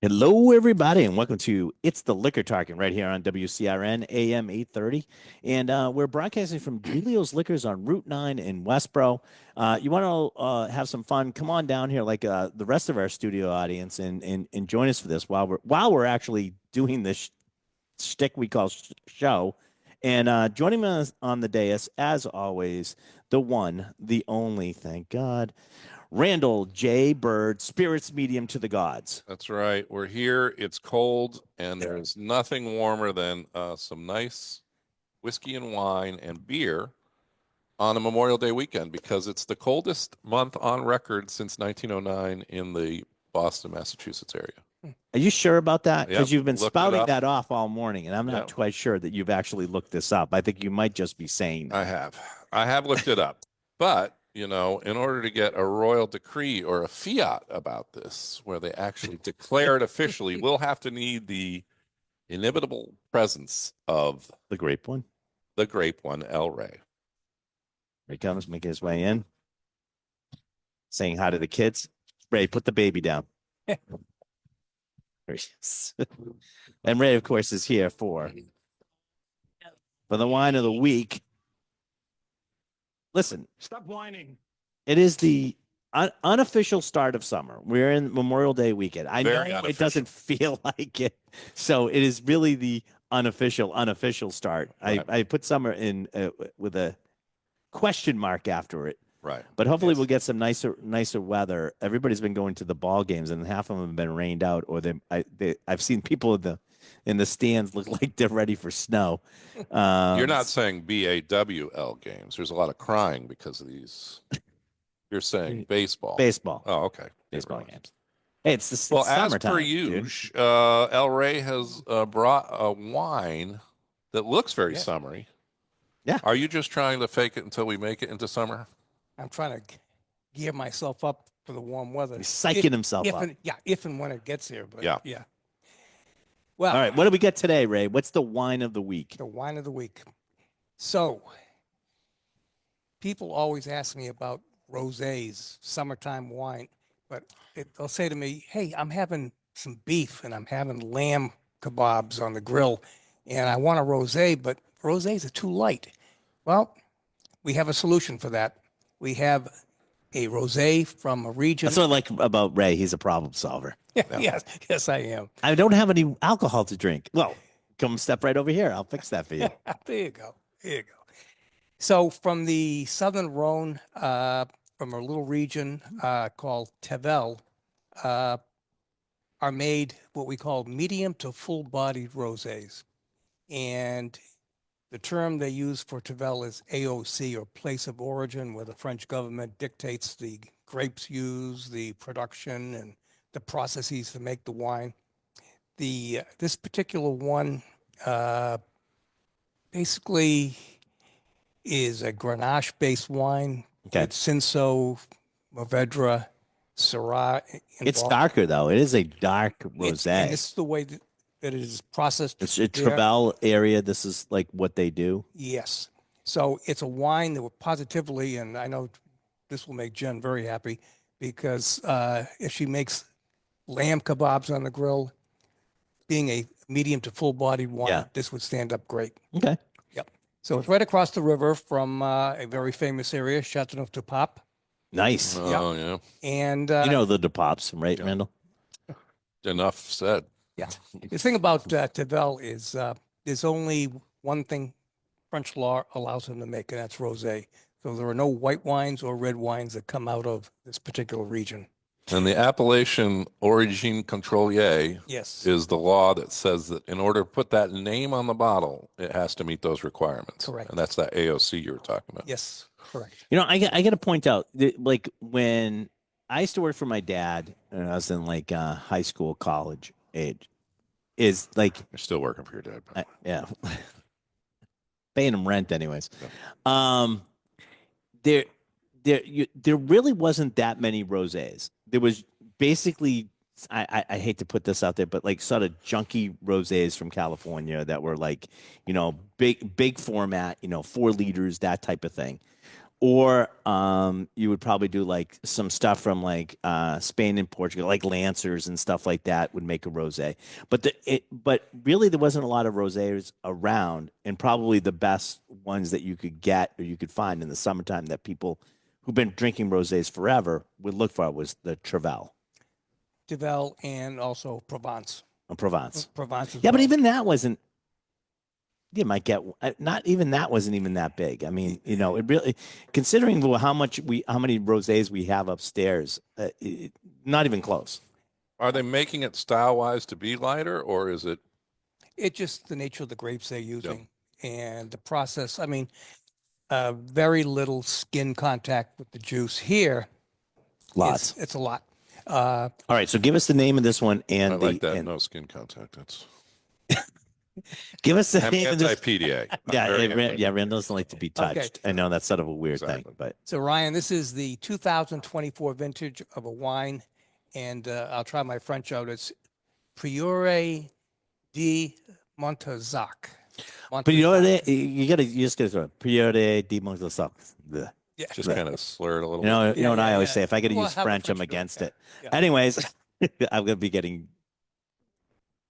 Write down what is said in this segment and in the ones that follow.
Hello, everybody, and welcome to It's the Liquor Talking right here on WCRN AM 830. And we're broadcasting from Julio's Liquors on Route 9 in Westboro. You want to have some fun? Come on down here, like the rest of our studio audience, and join us for this while we're actually doing this shtick we call show. And joining us on the dais, as always, the one, the only, thank God, Randall J. Bird, spirits medium to the gods. That's right. We're here. It's cold, and there's nothing warmer than some nice whiskey and wine and beer on a Memorial Day weekend because it's the coldest month on record since 1909 in the Boston, Massachusetts area. Are you sure about that? Yep, Because you've been looked it spouting up. that off all morning, and I'm not Yep. quite sure that you've actually looked this up. I think you might just be saying that. I have looked it up, but in order to get a royal decree or a fiat about this, where they actually declare it officially, we'll have to need the inimitable presence of The grape one. the grape one, El Rey. Here he comes, making his way in, saying hi to the kids. Ray, put the baby down. There he is. And Ray, of course, is here for the wine of the week. Listen, Stop whining. it is the unofficial start of summer. We're in Memorial Day weekend. I Very know it unofficial. doesn't feel like it. So it is really the unofficial start. Right. I put summer in with a question mark after it. Right. But hopefully Yes. we'll get some nicer weather. Everybody's been going to the ball games, and half of them have been rained out, or I've seen people in the stands look like they're ready for snow. You're not saying BAWL games. There's a lot of crying because of these. You're saying baseball. baseball. Oh, okay. Baseball Never mind. games. Hey, it's Well, as summertime, per dude. usual, El Rey has brought a wine that looks very Yeah. summery. Yeah. Are you just trying to fake it until we make it into summer? I'm trying to gear myself up for the warm weather. He's psyching himself up. If and when it gets here. But Yeah. Well, All right, what do we get today, Ray? What's the wine of the week? the wine of the week. So, people always ask me about rosés, summertime wine, but they'll say to me, "Hey, I'm having some beef and I'm having lamb kebabs on the grill, and I want a rosé, but rosés are too light." Well, we have a solution for that. We have a rosé from a region. That's what I like about Ray. He's a problem solver. Yes, I am. I don't have any alcohol to drink. Well, come step right over here. I'll fix that for you. There you go. So from the Southern Rhone, from a little region called Tavel, are made what we call medium to full-bodied rosés. And the term they use for Tavel is AOC, or place of origin, where the French government dictates the grapes used, the production, and the processes to make the wine. This particular one basically is a Grenache-based wine. Okay. It's Cinsault, Mourvedre, Syrah. It's involved. darker, though. It is a dark And rosé. this is the way that it is processed. It's a there. Trebel area. This is like what they do. Yes. So it's a wine that will positively, and I know this will make Jen very happy, because if she makes lamb kebabs on the grill, being a medium to full-bodied wine, Yeah. this would stand up great. Okay. So it's right across the river from a very famous area, Châteauneuf-du-Pape. Nice. Oh, yeah. And You know the DePops, right, Yeah. Randall? Enough said. the thing about Tavel is there's only one thing French law allows them to make, and that's rosé. So there are no white wines or red wines that come out of this particular region. And the appellation Origine Contrôlée Yes. is the law that says that in order to put that name on the bottle, it has to meet those requirements. Correct. And that's that AOC you were talking about. Yes, correct. You know, I got to point out, that, like when I used to work for my dad, and I was in like high school, college age, is like, You're still working for your dad. by the way. yeah, paying him rent anyways. There really wasn't that many rosés. There was basically, I hate to put this out there, but like sort of junky rosés from California that were like, big format, 4 liters, that type of thing. or you would probably do like some stuff from like Spain and Portugal, like Lancers and stuff like that would make a rosé. But really there wasn't a lot of rosés around, and probably the best ones that you could get or you could find in the summertime that people who've been drinking rosés forever would look for was the Trevel Duvel and also Provence. or Provence. Provence as Yeah, but well. even that wasn't. You might get not even that wasn't even that big. I mean, it really, considering how many rosés we have upstairs, not even close. Are they making it style wise to be lighter, or is it? It's just the nature of the grapes they're using and the process. I mean, very little skin contact with the juice here. Lots. It's a lot. All right, so give us the name of this one and I like that. and No skin contact. That's. give us the I'm name of this. anti-PDA. I'm Yeah, very Rand doesn't like to be touched. Okay. I know that's sort of a weird Exactly. thing, but So Ryan, this is the 2024 vintage of a wine, and I'll try my French out. It's Priore di Montezac. but you just gotta throw it. Priore di Montesson. Yeah. Just kind of slurred a little. You know, bit. you know what I always yeah. say. If I got to Well, use have a French, I'm French girl, against yeah, it. yeah. Anyways, I'm gonna be getting.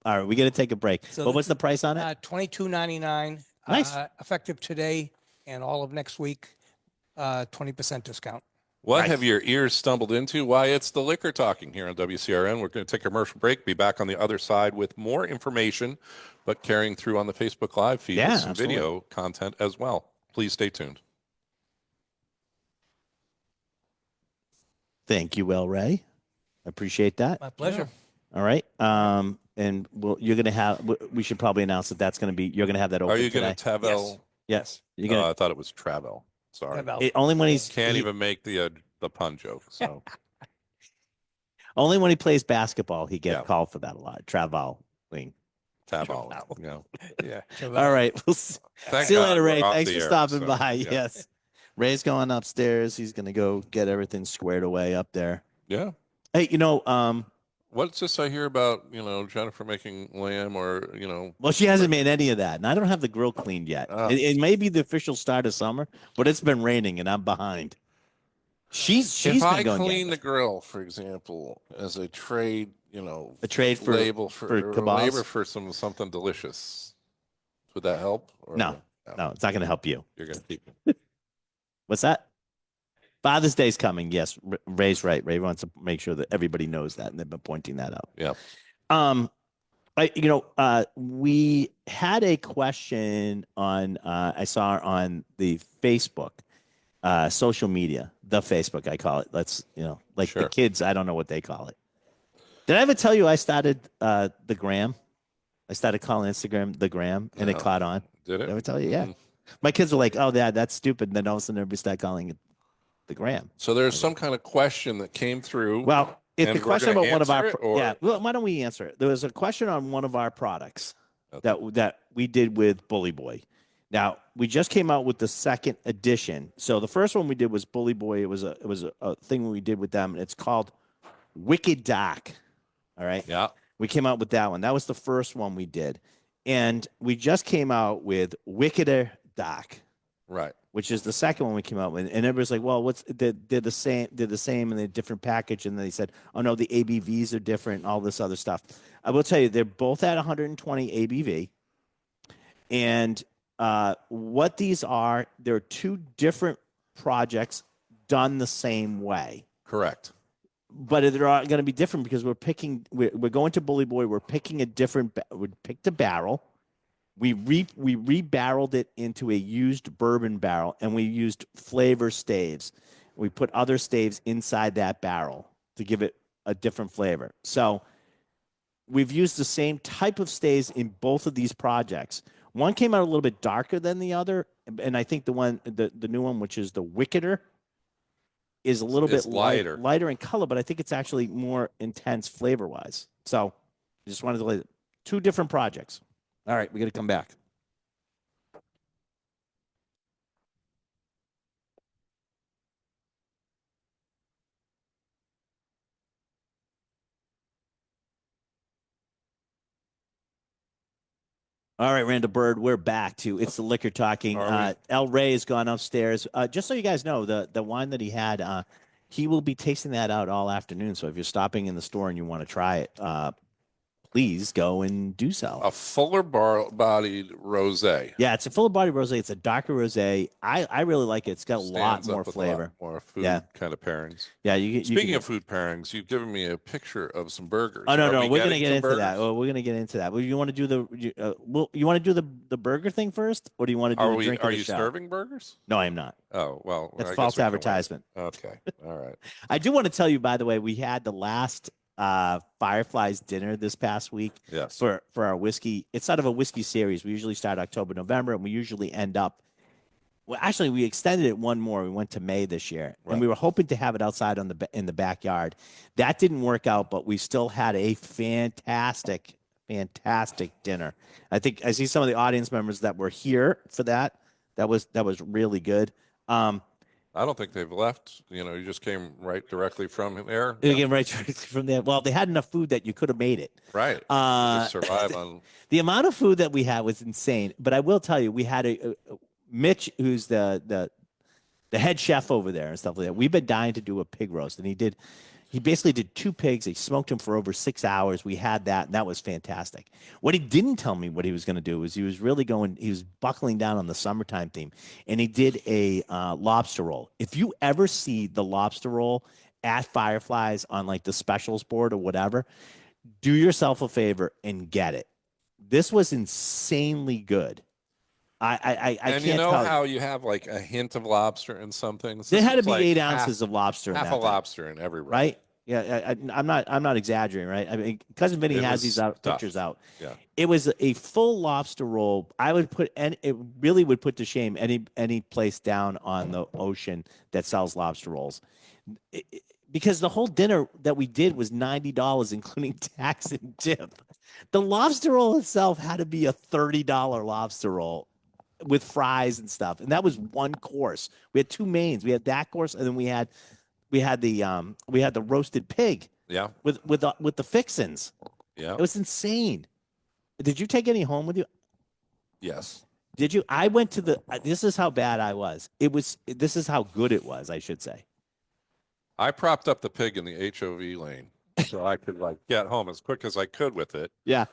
All right, we got to take a break. So But what's the price on it? $22.99. Nice. Effective today and all of next week. 20% discount. What Nice. have your ears stumbled into? Why, it's the liquor talking here on WCRN. We're going to take a commercial break, be back on the other side with more information, but carrying through on the Facebook Live feed Yeah, with some absolutely. video content as well. Please stay tuned. Thank you, El Ray. Appreciate that. My pleasure. All right. And you're gonna have. We should probably announce that that's gonna be. You're gonna have that open Are you today. going to Tavel? Yes. You're Oh, gonna I thought it was Travel. Sorry. About- only when he's Can't even make the pun joke. So only when he plays basketball he gets Yeah. called for that a lot. Travel wing. Tavel. Travel. Yeah. Yeah. All right. We'll see Thank you God later, we're Ray. off Thanks the for air, stopping so, by. yeah. Yes. Ray's going upstairs. He's gonna go get everything squared away up there. Yeah. Hey, What's this I hear about, Jennifer making lamb or, well, she hasn't made any of that, and I don't have the grill cleaned yet. Oh. It may be the official start of summer, but it's been raining and I'm behind. She's if been I going clean the gangbusters. grill, for example, as a trade, A trade for label for or kebabs? labor for something delicious, would that help? Or No, it's not going to help you. You're going to keep What's that? Father's Day's coming. Yes, Ray's right. Ray wants to make sure that everybody knows that, and they've been pointing that out. Yeah. We had a question on. I saw on the Facebook, social media, the Facebook. I call it. Like Sure. the kids. I don't know what they call it. Did I ever tell you I started the gram? I started calling Instagram the gram, and it No. caught on. Did Did I it? ever tell you? Yeah. Mm. My kids were like, "Oh, that's stupid." And then all of a sudden, everybody started calling it the gram. So there's some kind of question that came through. Well, it's And the we're question gonna about one of our. answer it, or- Yeah. Well, why don't we answer it? There was a question on one of our products Okay. that we did with Bully Boy. Now we just came out with the second edition. So the first one we did was Bully Boy. It was a thing we did with them. It's called Wicked Dark. All right. Yeah. We came out with that one. That was the first one we did, and we just came out with Wickeder Dark, Right. which is the second one we came out with. And everybody's like, well, they're the same, in a different package. And then they said, oh no, the ABVs are different and all this other stuff. I will tell you, they're both at 120 ABV. And what these are, they're two different projects done the same way. Correct. But they're going to be different because we're going to Bully Boy. We're picking we picked a barrel. We re-barreled it into a used bourbon barrel, and we used flavor staves. We put other staves inside that barrel to give it a different flavor. So we've used the same type of staves in both of these projects. One came out a little bit darker than the other, and I think the new one, which is the Wickeder, is a little It's bit lighter. lighter in color, but I think it's actually more intense flavor-wise. So I just wanted to lay two different projects. All right, we got to come back. All right, Randall Bird, we're back to It's the Liquor Talking. Are we? El Rey has gone upstairs. Just so you guys know, the wine that he had, he will be tasting that out all afternoon. So if you're stopping in the store and you want to try it, please go and do so. A fuller bodied rosé. Yeah, it's a fuller body rosé. It's a darker rosé. I really like it. It's got a lot Stands more up with flavor. more food Yeah. kind of pairings. Yeah, you Speaking can- of food pairings, you've given me a picture of some burgers. Oh no, Are no, we we're gonna getting get some into that. burgers? Well, we're gonna get into that. Well, you want to do you want to do the burger thing first, or do you want to do the drink? Are of the you show? serving burgers? No, I am not. Oh, well. I That's guess false we can wait. advertisement. Okay. All right. I do want to tell you, by the way, we had the last Fireflies dinner this past week Yes. for our whiskey. It's sort of a whiskey series. We usually start October, November, and we usually end up. Well, actually, we extended it one more. We went to May this year, Right. and we were hoping to have it outside in the backyard. That didn't work out, but we still had a fantastic dinner. I think I see some of the audience members that were here for that. That was really good. I don't think they've left. You just came right directly from there. Again, right from there. Well, they had enough food that you could have made it. Right. Uh, Just survive on. The amount of food that we had was insane. But I will tell you, we had a Mitch, who's the head chef over there and stuff like that. We've been dying to do a pig roast, and he basically did 2 pigs. He smoked them for over 6 hours. We had that, and that was fantastic. What he didn't tell me what he was going to do is he was buckling down on the summertime theme, and he did a lobster roll. If you ever see the lobster roll at Fireflies on like the specials board or whatever, do yourself a favor and get it. This was insanely good. I And can't tell how you have like a hint of lobster in some things? There This had to was be like 8 ounces of lobster in half that a thing, lobster in every roll. right? Yeah, I'm not exaggerating, right? I mean, cousin Vinny It has was these stuffed. pictures out. Yeah. It was a full lobster roll. I would put, and it really would put to shame any place down on the ocean that sells lobster rolls, because the whole dinner that we did was $90, including tax and tip. The lobster roll itself had to be a $30 lobster roll with fries and stuff, and that was one course. We had 2 mains. We had that course, and then we had the roasted pig Yeah. with the fixins. Yeah. It was insane. Did you take any home with you? Yes. Did you? I went to the. This is how bad I was. This is how good it was. I should say. I propped up the pig in the HOV lane so I could like get home as quick as I could with it. Yeah.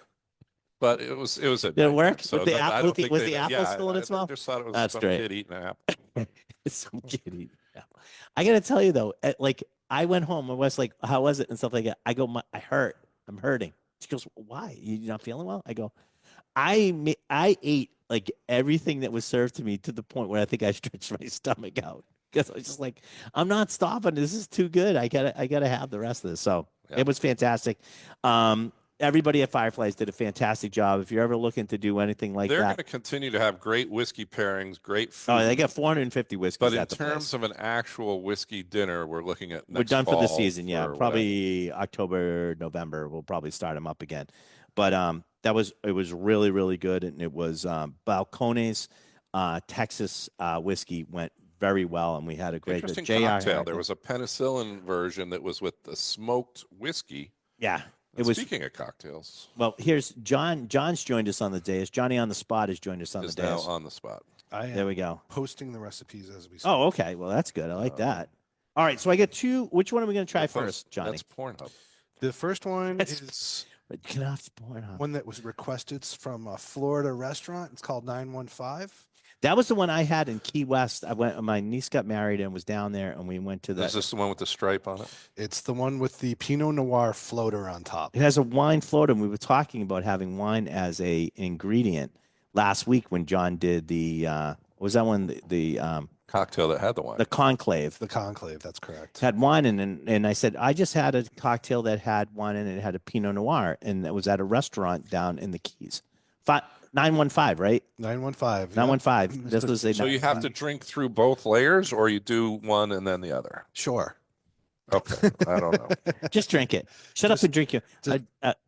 But it was a Did it work? nightmare. So With the that- apple- I don't with the- think was they- the apple yeah, still in I its mouth? just thought it was That's some great. kid eating an apple. Some kid. Yeah. I gotta tell you though, like I went home and was like, "How was it?" and stuff like that. I go, "I hurt. I'm hurting." She goes, "Why? You not feeling well?" I go, I ate like everything that was served to me to the point where I think I stretched my stomach out because I was just like, I'm not stopping. This is too good. I gotta have the rest of this. So Yeah. it was fantastic. Everybody at Fireflies did a fantastic job. If you're ever looking to do anything like They're going that, to continue to have great whiskey pairings, great food. oh, they got 450 whiskeys but in at the place. terms of an actual whiskey dinner, we're looking at We're next done for the fall season. Yeah, or probably October, November. We'll probably start them up again. But it was really, really good, and it was Balcones Texas whiskey went very well, and we had a great Interesting JR cocktail. had There it. was a penicillin version that was with the smoked whiskey. Yeah, it And was. Speaking of cocktails, Well, here's John. John's joined us on the dais. Johnny on the spot has joined us on is the now dais. on the spot. I There am we go. posting the recipes as we speak. Oh, okay. Well, that's good. I like that. All right, so I get 2. Which one are we going to try first, Johnny? That's Pornhub. The first one That's- is Get off the board, huh? one that was requested. It's from a Florida restaurant. It's called 915. That was the one I had in Key West. My niece got married and was down there, and we went to that. Is this the one with the stripe on it? It's the one with the Pinot Noir floater on top. It has a wine float, and we were talking about having wine as a ingredient last week when John did the was that one the Cocktail that had the wine. conclave The conclave, that's correct. had wine in it, and I said I just had a cocktail that had wine in it. It had a Pinot Noir, and it was at a restaurant down in the Keys. 915, right? 915. yeah. 915. This was a So you have to drink through both layers, or you do one and then the other. Sure. Okay, I don't know. just drink it. Shut up and drink your.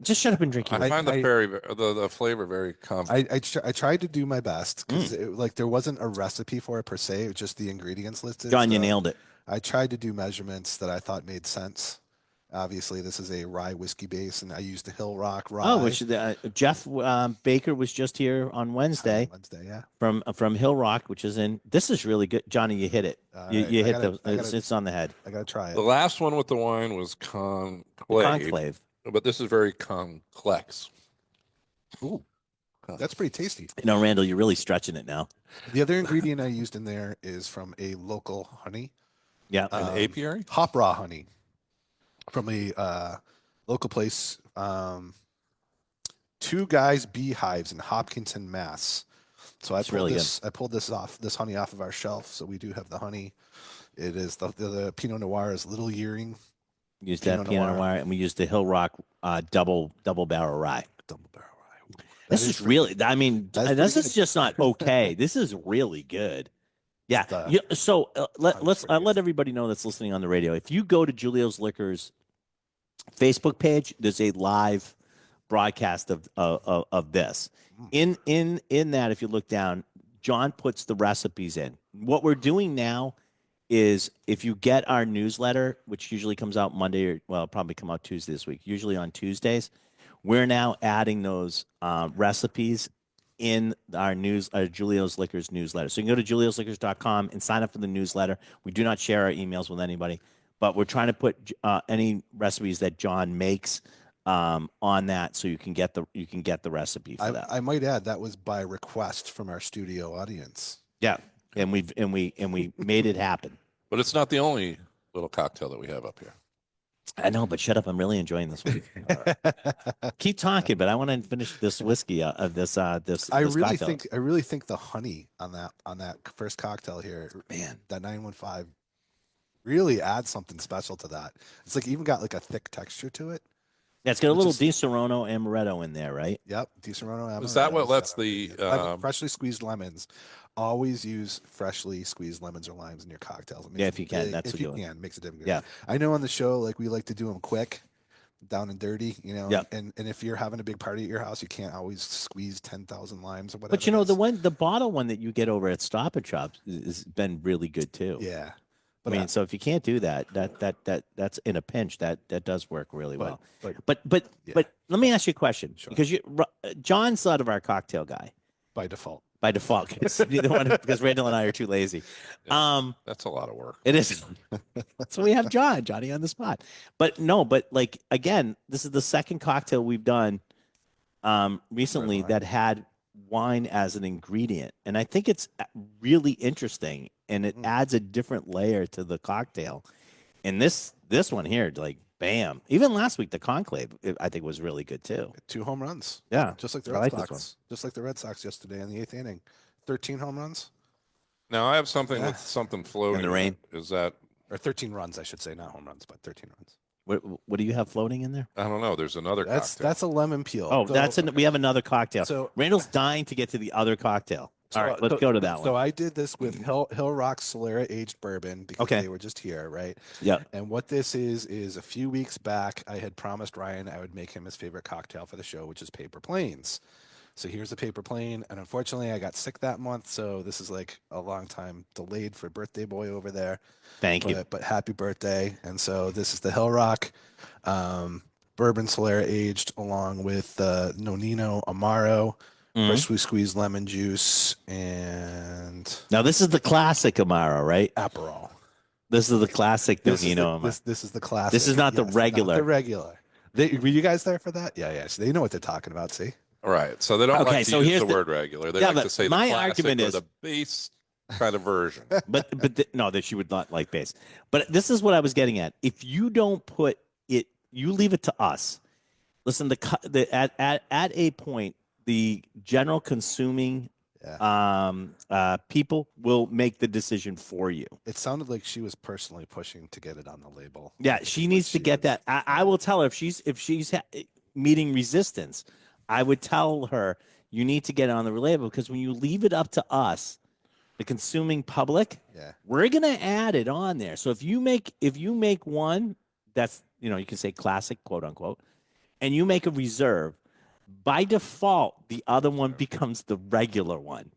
Just shut up and drink your. I find the flavor very confident. I tried to do my best because like there wasn't a recipe for it per se. It was just the ingredients listed. John, you so nailed it. I tried to do measurements that I thought made sense. Obviously, this is a rye whiskey base, and I used the Hill Rock rye. Oh, which Jeff Baker was just here on Wednesday Wednesday, yeah. from Hill Rock, which is in. This is really good, Johnny. You hit it. All You, right, you I hit gotta- the. I It's, gotta- it's on the head. I gotta try The it. last one with the wine was conclave, Conclave. but this is very complex. Ooh, that's pretty tasty. You know, Randall, you're really stretching it now. The other ingredient I used in there is from a local honey, Yeah. An apiary? hop raw honey, from a local place. Two Guys Beehives in Hopkinton, Mass. So That's really good. I pulled this honey off of our shelf. So we do have the honey. It is the Pinot Noir is Little Yearing Used that Pinot Pinot Noir. Noir, and we used the Hill Rock double barrel rye. double barrel rye. Ooh, This that is pretty really. good. I mean, That's this pretty is good. just not okay. This is really good. Yeah. The- Yeah. So That's let's pretty let good. everybody know that's listening on the radio. If you go to Julio's Liquors Facebook page, there's a live broadcast of this. In that, if you look down, John puts the recipes in. What we're doing now is if you get our newsletter, which usually comes out Monday or well, it'll probably come out Tuesday this week, usually on Tuesdays, we're now adding those recipes in our Julio's Liquors newsletter. So you can go to juliosliquors.com and sign up for the newsletter. We do not share our emails with anybody, but we're trying to put any recipes that John makes on that, so you can get the recipe for that. I might add that was by request from our studio audience. Yeah, and we made it happen. But it's not the only little cocktail that we have up here. I know, but shut up! I'm really enjoying this one. Keep talking, but I want to finish this whiskey of this. I This really cocktail. think the honey on that first cocktail here, Man. that 915 really adds something special to that. It's like even got like a thick texture to it. Yeah, it's got a Which little is- Di Serono Amaretto in there, right? Yep, Di Serono. Is that what Amaretto. lets the freshly squeezed lemons? Always use freshly squeezed lemons or limes in your cocktails. It makes Yeah, a if you can, big- that's if a you good one. can, makes a difference. Yeah. I know on the show, like we like to do them quick, down and dirty, you know. Yep. And if you're having a big party at your house, you can't always squeeze 10,000 limes or whatever. But you know, it is. the bottle one that you get over at Stop and Shop has been really good too. Yeah. I mean, so if you can't do that, that's in a pinch. That does work really well. But Yeah. let me ask you a question, Sure. because John's sort of our cocktail guy by default. by default. Because Randall and I are too lazy. that's a lot of work. It is. So we have Johnny on the spot. But like again, this is the second cocktail we've done recently wine. that had wine as an ingredient, and I think it's really interesting, and it adds a different layer to the cocktail. And this one here, like bam! Even last week, the Conclave, I think was really good too. 2 home runs. Yeah, Just like the I Red like this Sox. one. Just like the Red Sox yesterday in the 8th inning. 13 home runs Now I have something Yeah. with something floating. In the rain? Is that or 13 runs, I should say, not home runs, but 13 runs. What do you have floating in there? I don't know. There's another cocktail. That's a lemon peel. Oh, So- we have another cocktail. So Randall's dying to get to the other cocktail. So, All right, let's go to that So one. I did this with Hill Rock Solera aged bourbon because Okay. they were just here, right? Yeah. And what this is a few weeks back, I had promised Ryan I would make him his favorite cocktail for the show, which is Paper Planes. So here's the Paper Plane, and unfortunately I got sick that month, so this is like a long time delayed for birthday boy over there. Thank you. But happy birthday! And so this is the Hill Rock bourbon Solera aged, along with Nonino Amaro, Mhm. freshly squeezed lemon juice, and Now this is the classic Amaro, right? Aperol. This is the classic This is Nonino Amaro. this is the classic. This is not the regular. the regular. Were you guys there for that? Yeah. So they know what they're talking about. See, All right. So they don't Okay, like to so use here's the the- word regular. They Yeah, like but to say my the classic argument or is- the base kind of version. No, that she would not like base. But this is what I was getting at. If you don't put it, you leave it to us. Listen, at a point, the general consuming people will make the decision for you. it sounded like she was personally pushing to get it on the label. Yeah, she needs to get that. I will tell her if she's meeting resistance, I would tell her you need to get it on the label, because when you leave it up to us, the consuming public, Yeah. we're gonna add it on there. So if you make one that's, you can say classic, quote unquote, and you make a reserve, by default the other one becomes the regular one.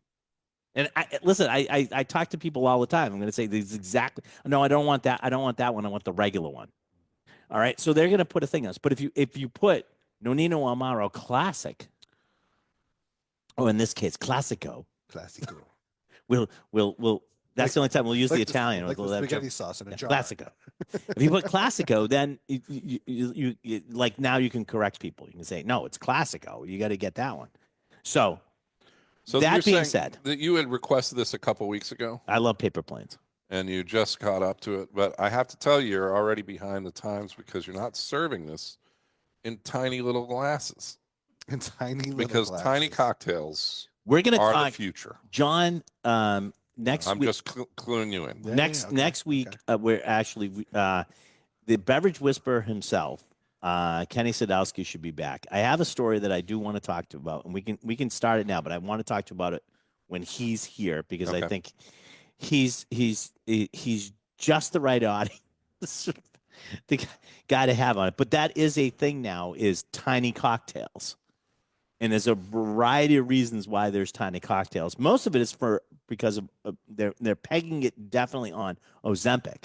And I talk to people all the time. I'm going to say this exactly. No, I don't want that. I don't want that one. I want the regular one. All right, so they're going to put a thing on us. But if you put Nonino Amaro Classic, or in this case Classico, Classico. we'll. That's Like- the only time we'll use the Like Italian. like We'll the have spaghetti sauce in a yeah, jar. Classico. If you put Classico, then you like now you can correct people. You can say no, it's Classico. You got to get that one. So So that you're being saying said, that you had requested this a couple weeks ago, I love paper planes. and you just caught up to it. But I have to tell you, you're already behind the times because you're not serving this in tiny little glasses. In tiny little Because tiny glasses. cocktails We're gonna are the talk, future. John. Next I'm week, just cluing you in. Yeah, next okay, next week, okay. we're actually the beverage whisperer himself, Kenny Sadowski, should be back. I have a story that I do want to talk to you about, and we can start it now, but I want to talk to you about it when he's here because I Okay. think he's just the right audience, the guy to have on it. But that is a thing now, is tiny cocktails. And there's a variety of reasons why there's tiny cocktails. Most of it is because of they're pegging it definitely on Ozempic,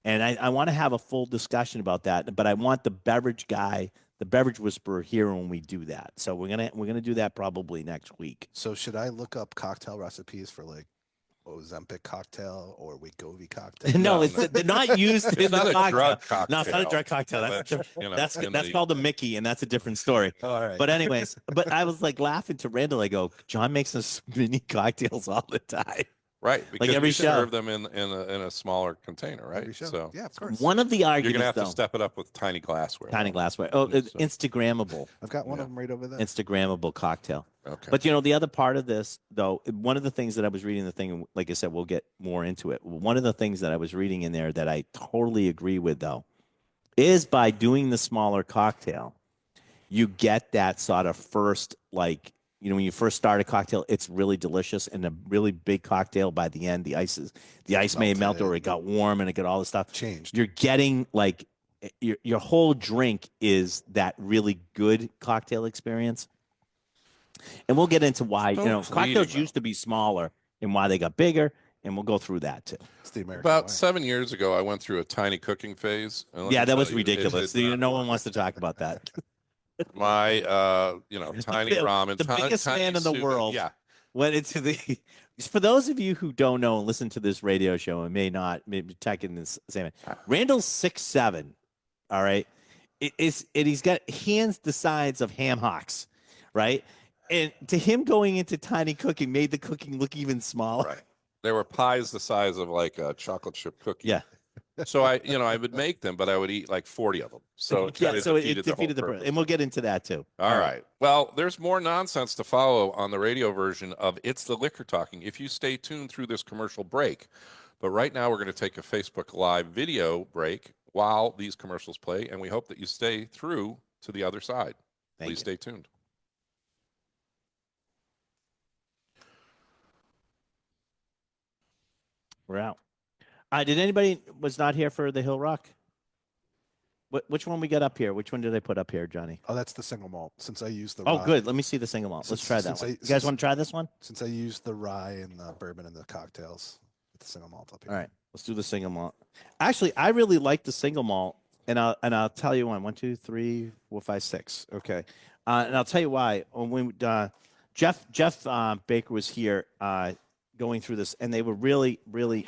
and I want to have a full discussion about that. But I want the beverage guy, the beverage whisperer, here when we do that. So we're gonna do that probably next week. So should I look up cocktail recipes for like Ozempic cocktail or Wegovy cocktail? No, No, they're not used It's in not the a cocktail. drug cocktail. No, it's not a drug cocktail. That's But, you know, that's in that's the- called a Mickey, and that's a different story. All right. But anyways, but I was like laughing to Randall. I go, John makes us mini cocktails all the time. right, because every you show. serve them in a smaller container, right? Every show. So Yeah, of course. One of the you're arguments, gonna have though, to step it up with tiny glassware. tiny though. glassware. Oh, So- Instagrammable, I've got one Yeah. of them right over there. Instagrammable cocktail. Okay. But the other part of this, though, one of the things that I was reading the thing, and like I said, we'll get more into it. One of the things that I was reading in there that I totally agree with, though, is by doing the smaller cocktail, you get that sort of first, like, when you first start a cocktail, it's really delicious, and a really big cocktail by the end, the ice may melt, or it got warm and it got all this stuff. Changed. You're getting like your whole drink is that really good cocktail experience. And we'll get into why, So cocktails fleeting, used to be smaller and why they got bigger, and we'll go through that too. It's the American About way. 7 years ago, I went through a tiny cooking phase. and let Yeah, me that tell was you, ridiculous. it did not No work. one wants to talk about that. My, tiny ramen, the biggest tiny man in the soup- world. Yeah, Went into the for those of you who don't know and listen to this radio show and may not maybe check in this same, Randall's 6'7", all right. He's got hands the size of ham hocks, right? And to him going into tiny cooking made the cooking look even smaller. right. There were pies the size of like a chocolate chip cookie. Yeah. So I would make them, but I would eat like 40 of them. So it Yeah, kinda so it defeated defeated the whole purpose. purpose. And we'll get into that too. All right. Well, there's more nonsense to follow on the radio version of It's the Liquor Talking if you stay tuned through this commercial break. But right now, we're going to take a Facebook Live video break while these commercials play, and we hope that you stay through to the other side. Thank Please you. stay tuned. We're out. Did anybody was not here for the Hill Rock? Which one we got up here? Which one did I put up here, Johnny? Oh, that's the single malt. Since I used the Oh, rye, good. Let me see the single malt. Let's Since- try that since one. I- You guys since- want to try this one? Since I used the rye and the bourbon and the cocktails, with the single malt up here. All right, let's do the single malt. Actually, I really like the single malt, and I'll tell you why. 1, 2, 3, 4, 5, 6. Okay, and I'll tell you why. When Jeff Baker was here going through this, and they were really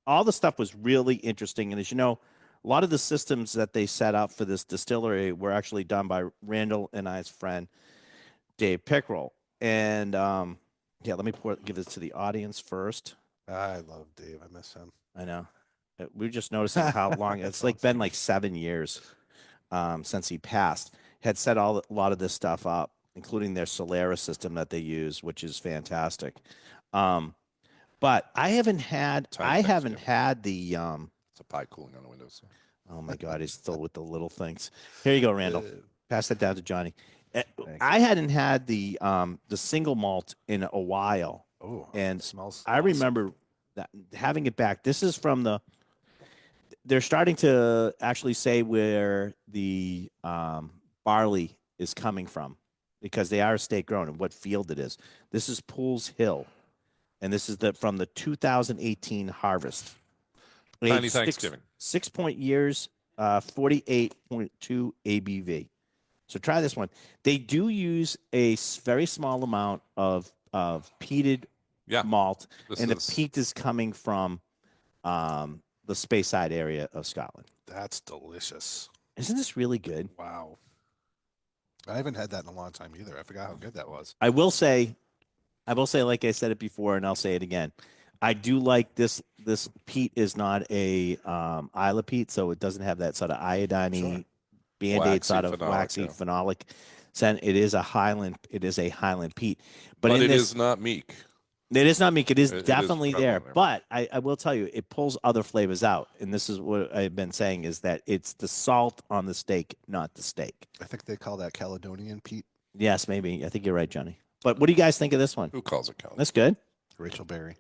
all the stuff was really interesting. And as you know, a lot of the systems that they set up for this distillery were actually done by Randall and I's friend Dave Pickrell. And yeah, let me give this to the audience first. I love Dave. I miss him. I know. We were just noticing how long it's like been like 7 years since he passed. Had set a lot of this stuff up, including their Solaris system that they use, which is fantastic. But I haven't had the It's a pie cooling on the windows. oh my God, he's still with the little things. Here you go, Randall. Pass that down to Johnny. I hadn't had the single malt in a while. Oh, And it smells. I awesome. remember that having it back. This is from they're starting to actually say where the barley is coming from because they are state grown and what field it is. This is Pools Hill, and this is from the 2018 harvest. Tiny Aged Thanksgiving. 6 point years 48.2 ABV. So try this one. They do use a very small amount of peated Yeah. malt, This and the is peat is coming from the Speyside area of Scotland. That's delicious. Isn't this really good? Wow. I haven't had that in a long time either. I forgot how good that was. I will say, like I said it before, and I'll say it again. I do like this. This peat is not a Isla peat, so it doesn't have that sort of iodine Sure. Band-Aid Waxy sort of phenolic, waxy yeah. phenolic scent. It is a Highland. It is a Highland peat, but, but in it this, is not meek. it is not meek. It is It is definitely there. prevalent there. But I will tell you, it pulls other flavors out, and this is what I've been saying: is that it's the salt on the steak, not the steak. I think they call that Caledonian Pete. Yes, maybe. I think you're right, Johnny. But what do you guys think of this one? Who calls it Kelly? That's good. Rachel Berry.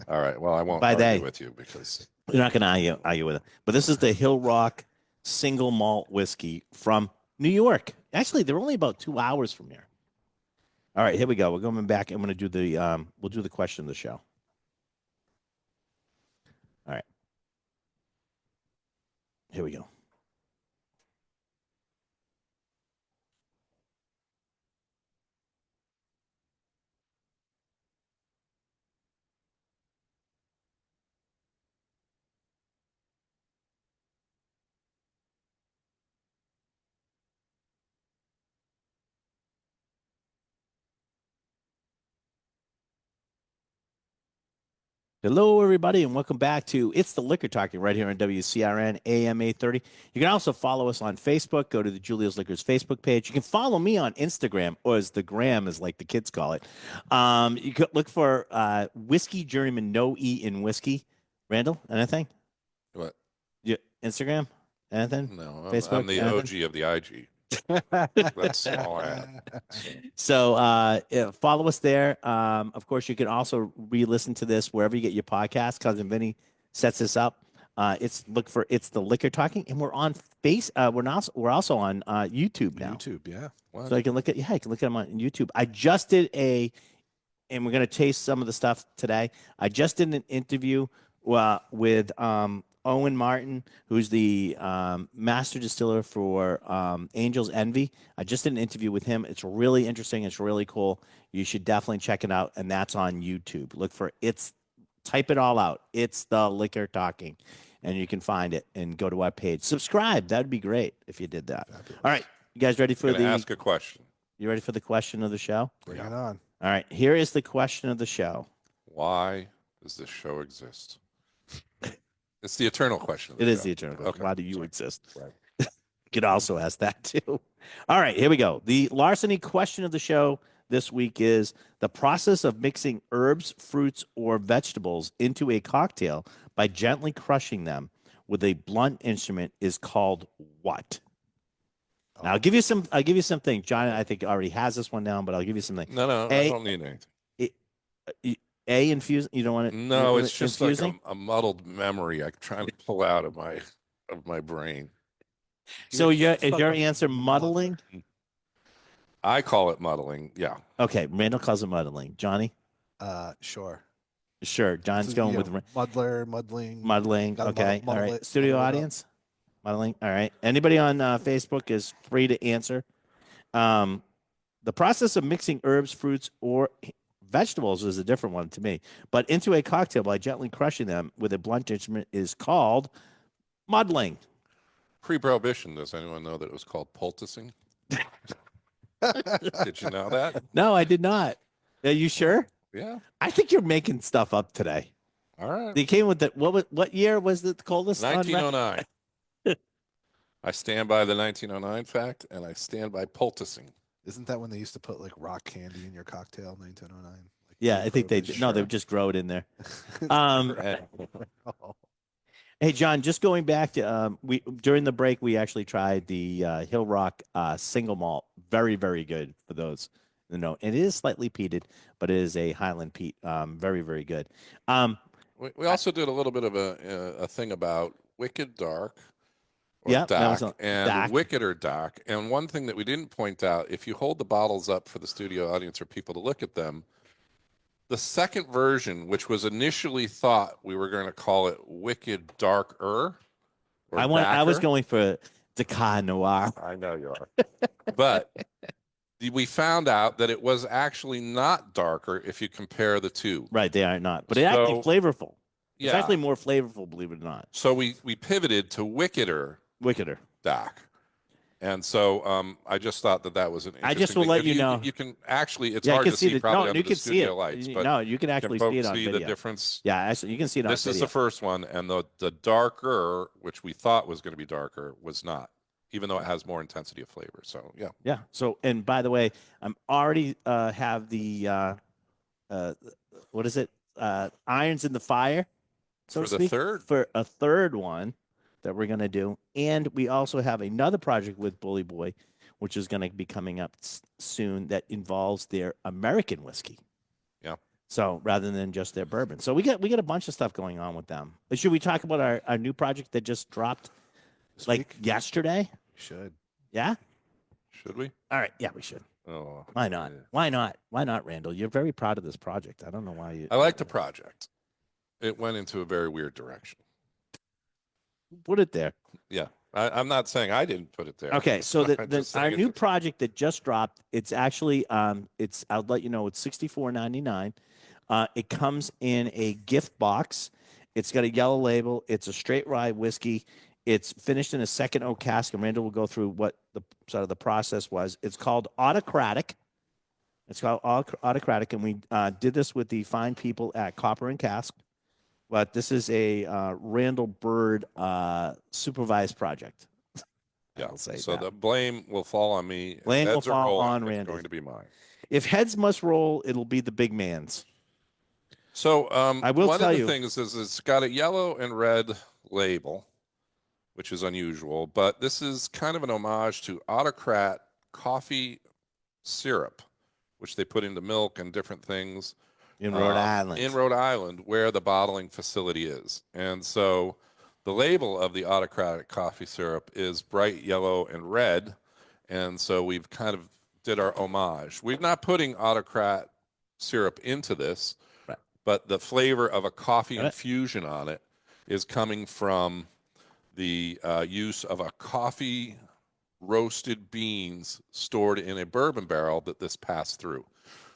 All right. Well, I won't By argue they. with you because You're not going to argue with it. But this is the Hill Rock single malt whiskey from New York. Actually, they're only about 2 hours from here. All right, here we go. We're going back. I'm going to do the we'll do the question of the show. All right. Here we go. Hello, everybody, and welcome back to It's the Liquor Talking right here on WCRN AM 830. You can also follow us on Facebook. Go to the Julio's Liquors Facebook page. You can follow me on Instagram, or as the gram, as like the kids call it. You could look for Whiskey Journeyman, no E in whiskey. Randall, anything? what? You, Instagram? Anything? No, Facebook, I'm the anything? OG of the IG. That's all I have. So yeah, follow us there. Of course, you can also re-listen to this wherever you get your podcast. Cousin Vinny sets this up. Look for It's the Liquor Talking, and we're on we're also on YouTube now. YouTube, yeah. What? So you can look at them on YouTube. I just did and we're gonna taste some of the stuff today. I just did an interview with Owen Martin, who's the master distiller for Angel's Envy. I just did an interview with him. It's really interesting. It's really cool. You should definitely check it out, and that's on YouTube. Look for type it all out. It's the Liquor Talking, and you can find it and go to our page. Subscribe. That would be great if you did that. Fabulous. All right, you guys ready for I'm gonna ask a question. You ready for the question of the show? Bring Yeah. it on. All right, here is the question of the show. Why does this show exist? It's the eternal question. Of the It is show. the eternal question. Okay. Why do you Sorry. exist? Right. You could also ask that too. All right, here we go. The larceny question of the show this week is the process of mixing herbs, fruits, or vegetables into a cocktail by gently crushing them with a blunt instrument is called what? Now, I'll give you some things. John, I think already has this one down, but I'll give you something. No, I don't need anything. Infusing. You don't want it? No, it's just infusing? like a muddled memory I'm trying to pull out of my brain. So is your answer muddling? I call it muddling. Yeah. Okay, Randall calls it muddling. Johnny? Sure. Sure. John's This is, going you with know, muddling. muddling. Gotta Okay. muddle All right. it, Studio muddle it up. audience? Muddling. All right. Anybody on Facebook is free to answer. The process of mixing herbs, fruits, or vegetables is a different one to me, but into a cocktail by gently crushing them with a blunt instrument is called muddling. Pre-prohibition, does anyone know that it was called poulticing? Did you know that? No, I did not. Are you sure? Yeah. I think you're making stuff up today. All right. They came with what year was the coldest? on record? 1909. I stand by the 1909 fact, and I stand by poulticing. Isn't that when they used to put like rock candy in your cocktail, 1909? Like, Yeah, I think they did. No, they Sure. would just grow it in there. Hey, John, just going back to we during the break, we actually tried the Hill Rock single malt. Very, very good for those. It is slightly peated, but it is a Highland peat. Very, very good. We also did a little bit of a thing about wicked dark, or Yeah, that was dark, a- and dark. wicked or dark. And one thing that we didn't point out, if you hold the bottles up for the studio audience or people to look at them, the second version, which was initially thought we were going to call it wicked darker, or I was Daiquiri. going for Dakar Noir. I know you are. But we found out that it was actually not darker if you compare the two. Right, they are not, but it's actually So, flavorful. It's Yeah. actually more flavorful, believe it or not. So we pivoted to Wickeder Wickeder. Dak. And so I just thought that was an interesting I just will thing. let If you know. You can actually, it's Yeah, you hard can to see see the probably no, under you the can see studio it. lights, but No, you can can actually folks see it on see video. the difference? Yeah, actually, you can see it on This is video. the first one, and the darker, which we thought was going to be darker, was not, even though it has more intensity of flavor. So yeah. Yeah. So, and by the way, I'm already have the what is it? Irons in the fire, so For to the speak, third? for a third one that we're gonna do, and we also have another project with Bully Boy, which is gonna be coming up soon that involves their American whiskey. Yeah. So rather than just their bourbon, so we got a bunch of stuff going on with them. Should we talk about our new project that just dropped This like week? yesterday? You should. Yeah. Should we? All right. Yeah, we should. Oh, Why not? yeah. Why not? Why not, Randall? You're very proud of this project. I don't know why you. I like the project. It went into a very weird direction. Put it there. Yeah. I'm not saying I didn't put it there. Okay, so I'm just saying our it's new a- project that just dropped, it's actually it's I'll let you know it's $64.99. It comes in a gift box. It's got a yellow label. It's a straight rye whiskey. It's finished in a second oak cask, and Randall will go through what the sort of the process was. It's called Autocratic. It's called Autocratic, and we did this with the fine people at Copper and Cask. But this is a Randall Bird supervised project. Yeah. I'll say So that. the blame will fall on me. If Blame will heads are fall rolling, on it's Randy. going to be mine. If heads must roll, it'll be the big man's. So I will one tell of the you- things is it's got a yellow and red label, which is unusual, but this is kind of an homage to Autocrat coffee syrup, which they put into milk and different things In Rhode Island. in Rhode Island, where the bottling facility is. And so the label of the Autocratic coffee syrup is bright yellow and red. And so we've kind of did our homage. We're not putting Autocrat syrup into this, Right. but the flavor of a coffee Got it. infusion on it is coming from the use of a coffee roasted beans stored in a bourbon barrel that this passed through.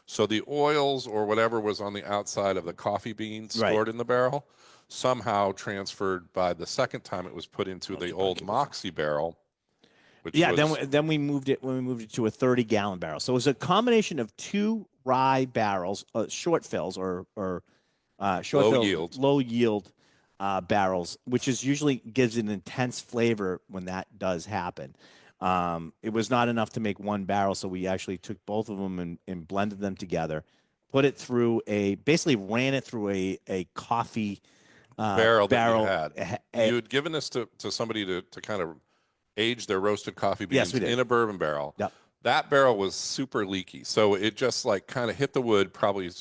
So the oils or whatever was on the outside of the coffee beans Right. stored in the barrel somehow transferred by the second time it was put into the old Moxie barrel. Which Yeah, was, then we moved it when we moved it to a 30-gallon barrel. So it was a combination of two rye barrels, short fills or short Low fill, yield. low yield barrels, which is usually gives an intense flavor when that does happen. It was not enough to make one barrel, so we actually took both of them and blended them together, put it through basically ran it through a coffee barrel that you barrel. had. You had given this to somebody to kind of age their roasted coffee beans Yes, we did. in a bourbon barrel. Yep. That barrel was super leaky. So it just like kind of hit the wood, probably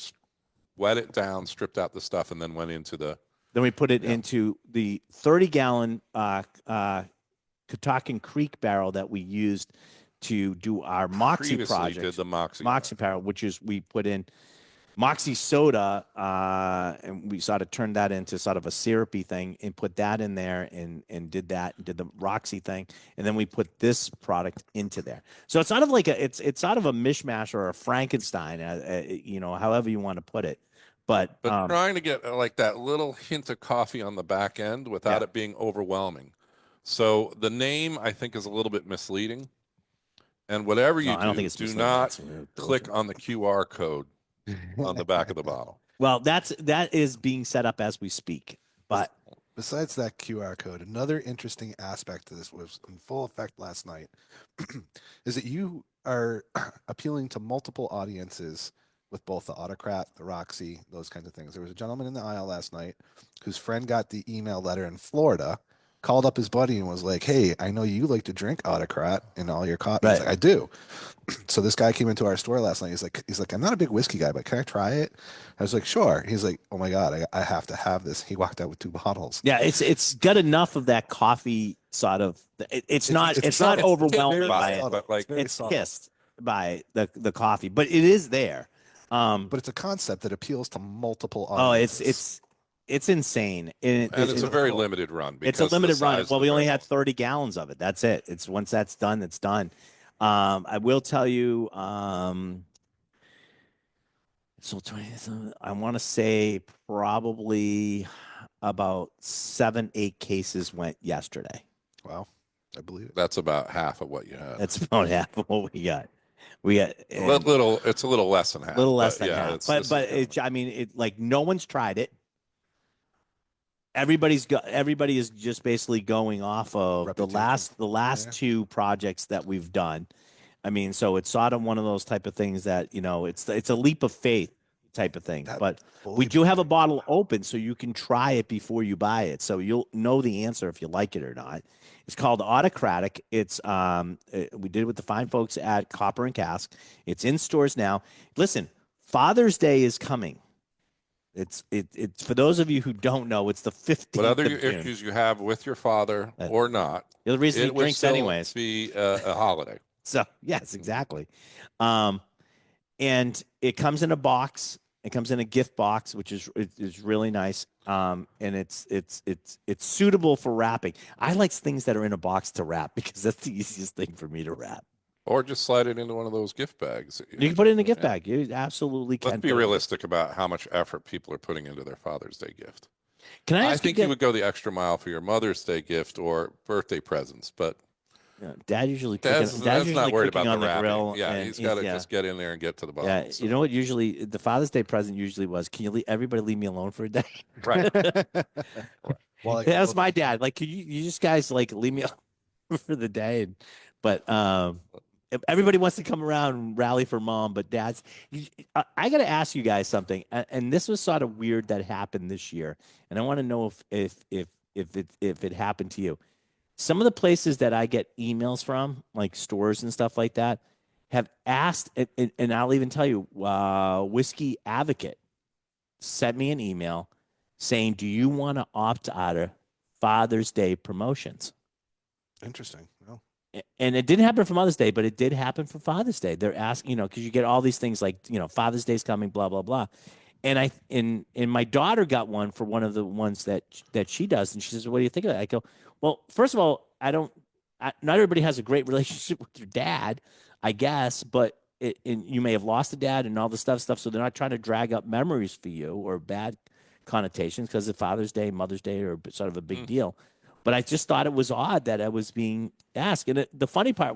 wet it down, stripped out the stuff, and then went into the. Then we put it Yeah. into the 30-gallon Catoctin Creek barrel that we used to do our Moxie Previously project. did the Moxie. Moxie barrel, which is we put in Moxie soda, and we sort of turned that into sort of a syrupy thing and put that in there and did that and did the Roxy thing, and then we put this product into there. So it's sort of like it's sort of a mishmash or a Frankenstein, however you want to put it. But trying to get like that little hint of coffee on the back end without Yeah. it being overwhelming. So the name I think is a little bit misleading. And whatever you no, I don't do, think it's do misleading. not It's- click on the QR code on the back of the bottle. Well, that is being set up as we speak. But Besides that QR code, another interesting aspect to this was in full effect last night is that you are appealing to multiple audiences with both the Autocrat, the Roxy, those kinds of things. There was a gentleman in the aisle last night whose friend got the email letter in Florida, called up his buddy and was like, "Hey, I know you like to drink Autocrat in all your coffee." He's Right. like, "I do." So this guy came into our store last night. He's like, "I'm not a big whiskey guy, but can I try it?" I was like, "Sure." He's like, "Oh my God, I have to have this." He walked out with 2 bottles. yeah, it's got enough of that coffee sort of. It's not it's not subtle. overwhelmed Very by it. subtle. But like, Very It's subtle. kissed by the coffee, but it is there. But it's a concept that appeals to multiple Oh, audiences. it's insane. And And it's a very limited run. it's a because of the limited run. size Well, of we the only had barrels. 30 gallons of it. That's it. It's once that's done, it's done. I will tell you, so 20, I want to say probably about 7, 8 cases went yesterday. Wow, I believe it. That's about half of what you had. That's about half of what we got. We got A little. It's a little less than half. little less but than yeah, half. it's- But this is but good. it, I mean, it like no one's tried it. Everybody is just basically going off of Reputation. the last Yeah. 2 projects that we've done. I mean, so it's sort of one of those type of things that, you know, it's a leap of faith type of thing. That But we fully do have a believe- bottle open so you can try it before you buy it. So you'll know the answer if you like it or not. It's called Autocratic. It's we did it with the fine folks at Copper and Cask. It's in stores now. Listen, Father's Day is coming. It's for those of you who don't know, it's the 15th Whatever of June. issues you have with your father Uh, or not, The reason he it would drinks still anyways. be a holiday. So yes, exactly. And it comes in a box. It comes in a gift box, which is really nice. And it's suitable for wrapping. I like things that are in a box to wrap because that's the easiest thing for me to wrap. Or just slide it into one of those gift bags. You can put it in a gift Yeah. bag. You absolutely can. Let's be put it in- realistic about how much effort people are putting into their Father's Day gift. Can I I ask think you, you would go the extra mile for your Mother's Day gift or birthday presents, but Dad usually cooking, Dad's Dad's usually not worried cooking about on the the wrapping. grill. Yeah, and he's got to yeah. just get in there and get to the bottom. Yeah, so. you know what? Usually, the Father's Day present usually was, "Can you everybody leave me alone for a day?" Right. Well, like, That was my dad. Like, could you just guys like leave me alone for the day? But if everybody wants to come around and rally for mom, but dad's. I got to ask you guys something, and this was sort of weird that happened this year, and I want to know if it happened to you. Some of the places that I get emails from, like stores and stuff like that, have asked, and I'll even tell you, Whiskey Advocate sent me an email saying, "Do you want to opt out of Father's Day promotions?" interesting. No. And it didn't happen for Mother's Day, but it did happen for Father's Day. They're asking, because you get all these things like, Father's Day's coming, blah, blah, blah. And my daughter got one for one of the ones that she does. And she says, "What do you think of it?" I go, "Well, first of all, not everybody has a great relationship with your dad, I guess, but and you may have lost a dad and all the stuff. So they're not trying to drag up memories for you or bad connotations because of Father's Day, Mother's Day are sort of a big deal. But I just thought it was odd that I was being asked. And the funny part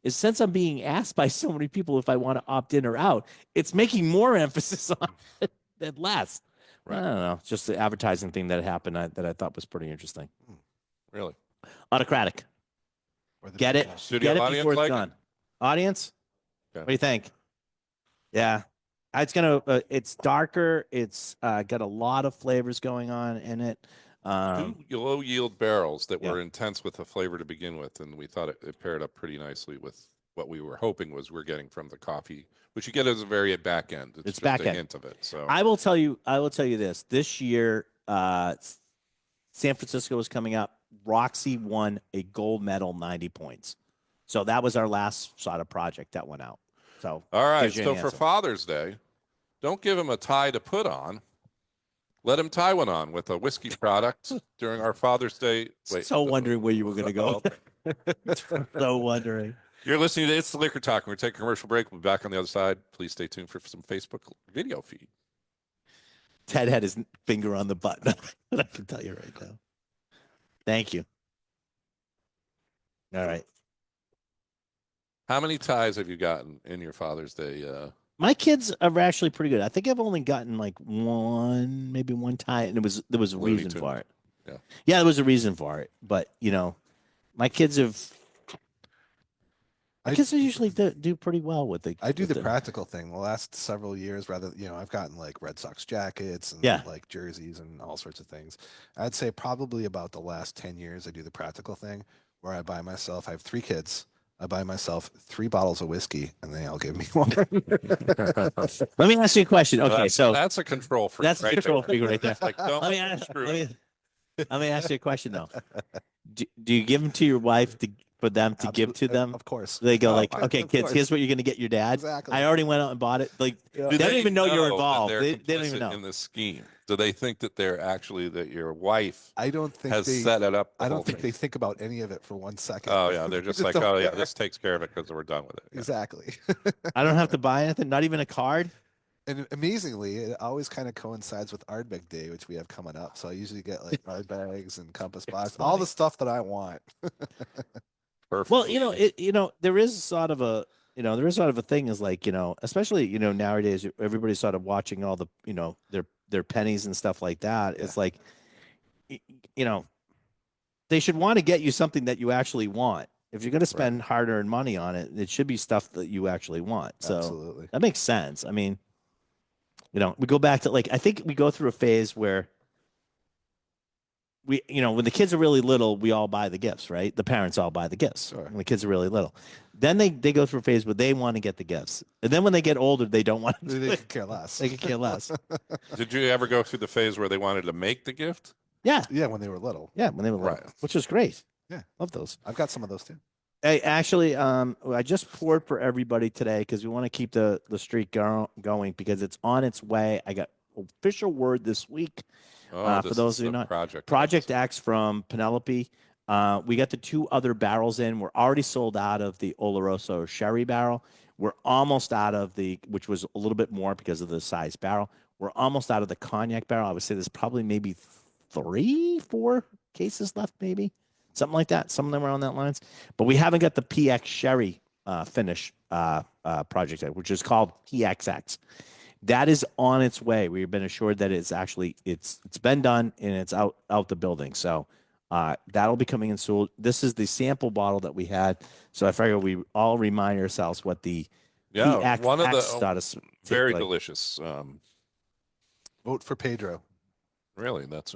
is since I'm being asked by so many people if I want to opt in or out, it's making more emphasis on it than less. Right. I don't know. It's just the advertising thing that happened that I thought was pretty interesting. Really? Autocratic. Or the Get big it? guys. Studio Get it audience before it's like it? gone. Audience? Okay. What do you think? Yeah. It's darker. It's got a lot of flavors going on in it. Two low yield barrels that yeah. were intense with the flavor to begin with, and we thought it paired up pretty nicely with what we were hoping we're getting from the coffee, which you get as a very back end. It's just back a end. hint of it. So I will tell you this year, San Francisco was coming up. Roxy won a gold medal, 90 points. So that was our last sort of project that went out. So all right. gives you So an for answer. Father's Day, don't give him a tie to put on. Let him tie one on with a whiskey product during our Father's Day. Wait, So wondering where you were going to go. Well, So wondering. You're listening to It's the Liquor Talk. We're going to take a commercial break. We'll be back on the other side. Please stay tuned for some Facebook video feed. Ted had his finger on the button. I can tell you right now. Thank you. All right. How many ties have you gotten in your Father's Day? My kids are actually pretty good. I think I've only gotten like maybe one tie, and there was a Looney reason Tunes. for it. Yeah. Yeah, there was a reason for it. But my kids usually do pretty well with the. I do with the practical thing. The last several years, rather, I've gotten like Red Sox jackets and Yeah. like jerseys and all sorts of things. I'd say probably about the last 10 years, I do the practical thing where I have 3 kids. I buy myself 3 bottles of whiskey and they all give me one. Let me ask you a question. Okay, that's, so that's a control freak. that's a right control there. freak right there. Like, don't let me ask, screw let it. me, let me ask you a question though. Do you give them to your wife for them to give to Absolute- them. Of course. They go Oh, like, of okay, kids, course. here's what you're gonna get your dad. Exactly. I already went out and bought it. Like Yeah. they don't even know you're that involved. they're They don't even complicit know. in this scheme? Do they think that they're actually that your wife I don't think has they. set it up? the I whole don't think thing? they think about any of it for 1 second. Oh yeah, they're just They like, don't oh yeah, care. this takes care of it because we're done with it. Yeah. Exactly. I don't have to buy anything, not even a card. And amazingly, it always kind of coincides with Ardbeg Day, which we have coming up. So I usually get like ard bags and compass box, all the stuff that I want. Perfect. Well, there is sort of a thing is like, especially, nowadays everybody's sort of watching all the, their pennies and stuff like that. It's like, they should want to get you something that you actually want. If you're going to spend hard-earned money on it, it should be stuff that you actually want. So Absolutely. that makes sense. I mean, we go back to like, I think we go through a phase where when the kids are really little, we all buy the gifts, right? The parents all buy the gifts Sure. when the kids are really little. Then they go through a phase where they want to get the gifts. And then when they get older, they don't want to do They it. could care less. They could care less. Did you ever go through the phase where they wanted to make the gift? Yeah. Yeah, when they were little. Yeah. When they were little, Right. which is great. Yeah. Love those. I've got some of those too. Hey, actually, I just poured for everybody today because we want to keep the streak going because it's on its way. I got official word this week. Oh, For this those is who the are not, Project Project X. X from Penelope. We got the 2 other barrels in. We're already sold out of the Oloroso sherry barrel. We're almost out of which was a little bit more because of the size barrel. We're almost out of the cognac barrel. I would say there's probably maybe 3, 4 cases left, maybe something like that, somewhere around that lines. But we haven't got the PX sherry finish Project X, which is called PXX. That is on its way. We've been assured that it's been done and it's out the building. So that'll be coming in soon. This is the sample bottle that we had. So I figure we all remind ourselves what the Yeah, one of the status. very like. delicious. Vote for Pedro. Really, that's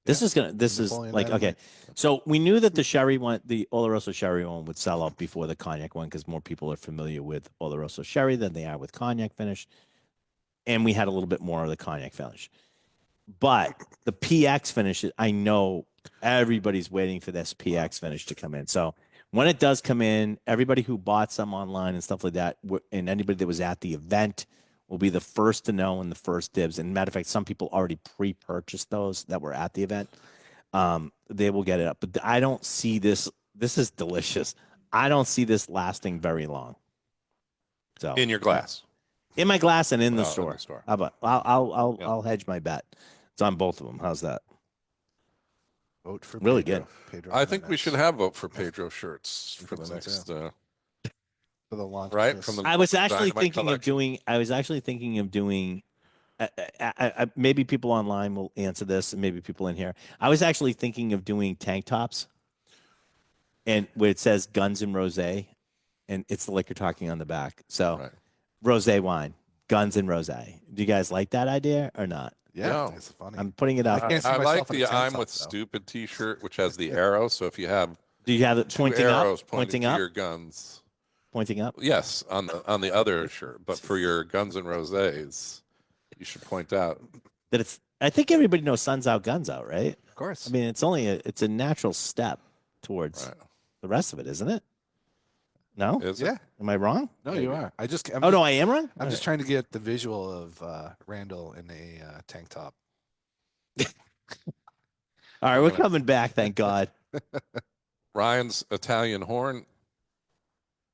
This is Napoleon like, okay. Dynamite. So we knew that the sherry one, the Oloroso sherry one would sell out before the cognac one because more people are familiar with Oloroso sherry than they are with cognac finish. And we had a little bit more of the cognac finish. But the PX finish, I know everybody's waiting for this PX finish to come in. So when it does come in, everybody who bought some online and stuff like that, and anybody that was at the event will be the first to know and the first dibs. And matter of fact, some people already pre-purchased those that were at the event. They will get it up. But I don't see this. This is delicious. I don't see this lasting very long. So in your glass. in my glass and in the Oh, in store. the store. How about I'll Yeah. I'll hedge my bet. It's on both of them. How's that? Vote for Really Pedro. Pedro I think we Jimenez should have vote for Pedro shirts for the think so, next. for the launch. of right, this. from the- I was actually Dynamite thinking of collection. doing. I was actually thinking of doing. Maybe people online will answer this, and maybe people in here. I was actually thinking of doing tank tops, and where it says "Guns and Rosé," and it's the liquor talking on the back. So, Right. rosé wine, guns and rosé. Do you guys like that idea or not? Yeah, No. it's funny. I'm putting it I up. can't see I like myself in a the tank I'm top, with though. Stupid T-shirt, which has the arrow. So if you have Do you have it 2 pointing arrows up? pointing Pointing to up? your guns, Pointing up. yes, on the other shirt, but for your guns and rosés, you should point out. That it's. I think everybody knows "Suns Out, Guns Out," right? Of course. I mean, it's a natural step towards Right. the rest of it, isn't it? No, Is it? yeah. am I wrong? No, you are. Oh no, I am wrong. I'm just trying to get the visual of Randall in a tank top. All right, we're coming back. Thank God. Ryan's Italian horn